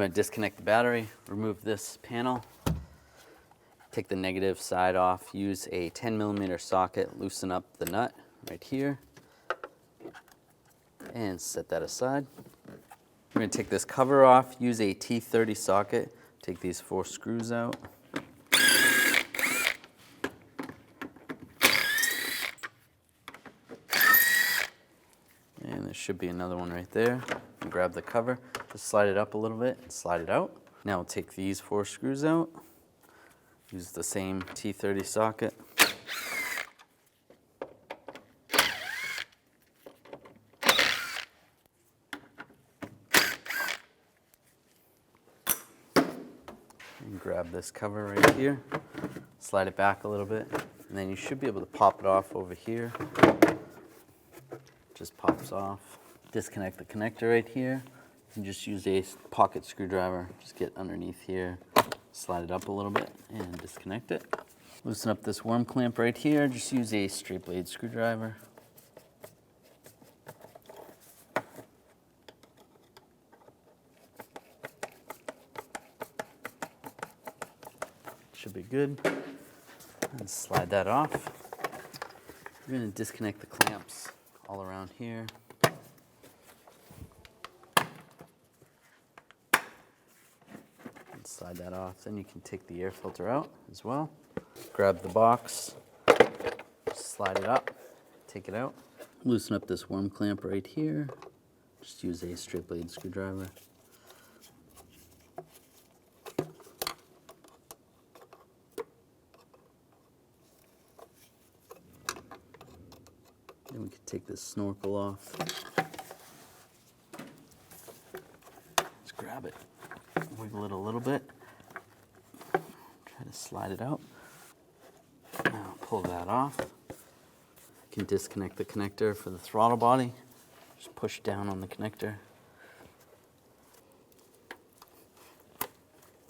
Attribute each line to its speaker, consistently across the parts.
Speaker 1: going to disconnect the battery, remove this panel, take the negative side off, use a 10mm socket, loosen up the nut right here, and set that aside. We're going to take this cover off, use a T30 socket, take these 4 screws out. And there should be another one right there. And grab the cover, just slide it up a little bit and slide it out. Now we'll take these 4 screws out, use the same T30 socket. And grab this cover right here, slide it back a little bit, and then you should be able to pop it off over here. Just pops off. Disconnect the connector right here, and just use a pocket screwdriver. Just get underneath here, slide it up a little bit, and disconnect it. Loosen up this worm clamp right here. Just use a straight blade screwdriver. Should be good. And slide that off. We're going to disconnect the clamps all around here. And slide that off. Then you can take the air filter out as well. Grab the box, slide it up, take it out. Loosen up this worm clamp right here. Just use a straight blade screwdriver. Then we can take this snorkel off. Just grab it, wiggle it a little bit, try to slide it out. Now pull that off. You can disconnect the connector for the throttle body. Just push down on the connector.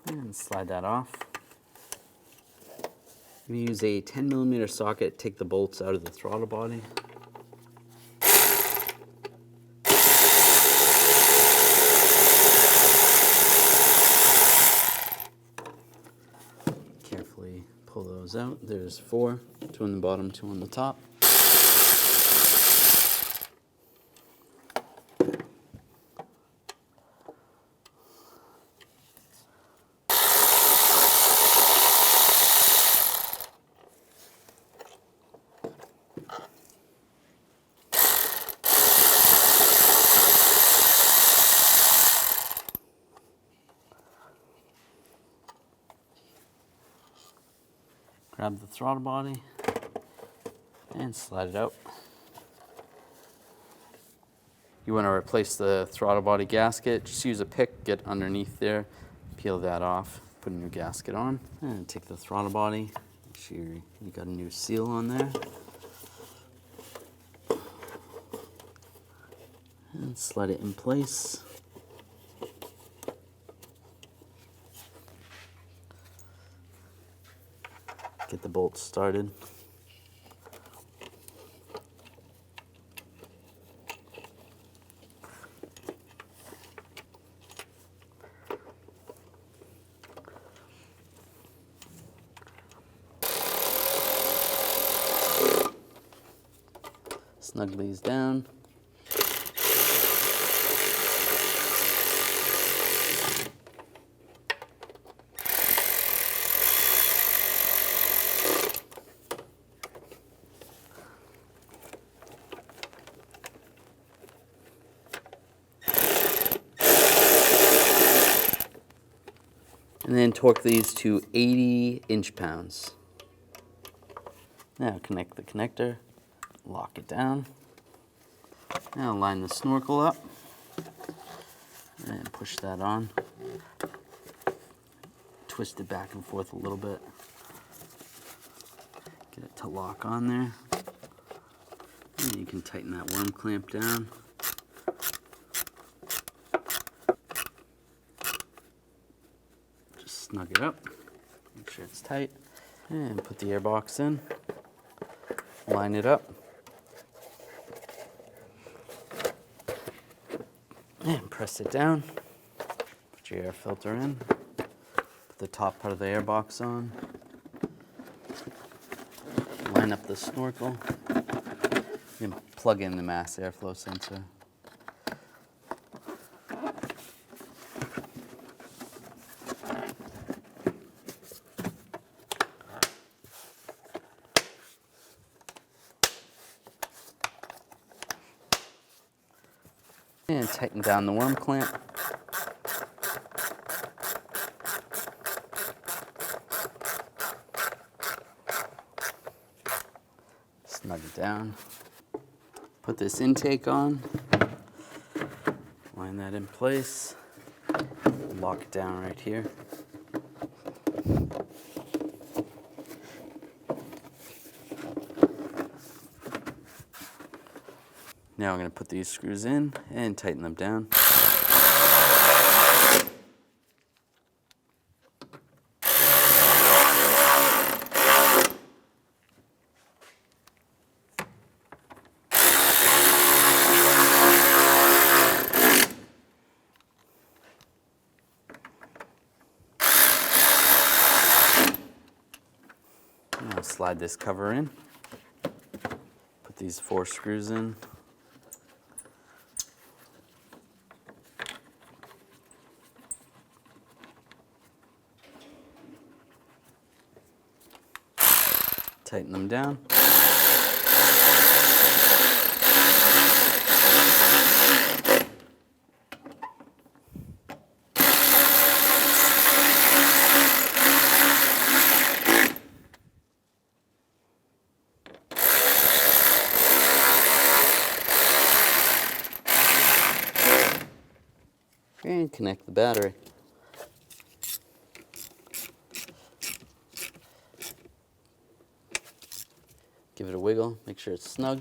Speaker 1: And slide that off. I'm going to use a 10mm socket, take the bolts out of the throttle body. Carefully pull those out. There's 4, 2 on the bottom, 2 on the top. Grab the throttle body and slide it out. You want to replace the throttle body gasket. Just use a pick, get underneath there, peel that off, put a new gasket on, and take the throttle body. Make sure you got a new seal on there. And slide it in place. Get the bolts started. Snug these down. And then torque these to 80 inch-pounds. Now connect the connector, lock it down. Now line the snorkel up and push that on. Twist it back and forth a little bit. Get it to lock on there. And you can tighten that worm clamp down. Snug it up, make sure it's tight, and put the air box in, line it up, and press it down, Put your air filter in. Put the top part of the air box on. Line up the snorkel. You can plug in the mass airflow sensor. And tighten down the worm clamp. Snug it down. Put this intake on. Line that in place. Lock it down right here. Now I'm going to put these screws in and tighten them down. Now slide this cover in. Put these 4 screws in. Tighten them down. And connect the battery. Give it a wiggle, make sure it's snug.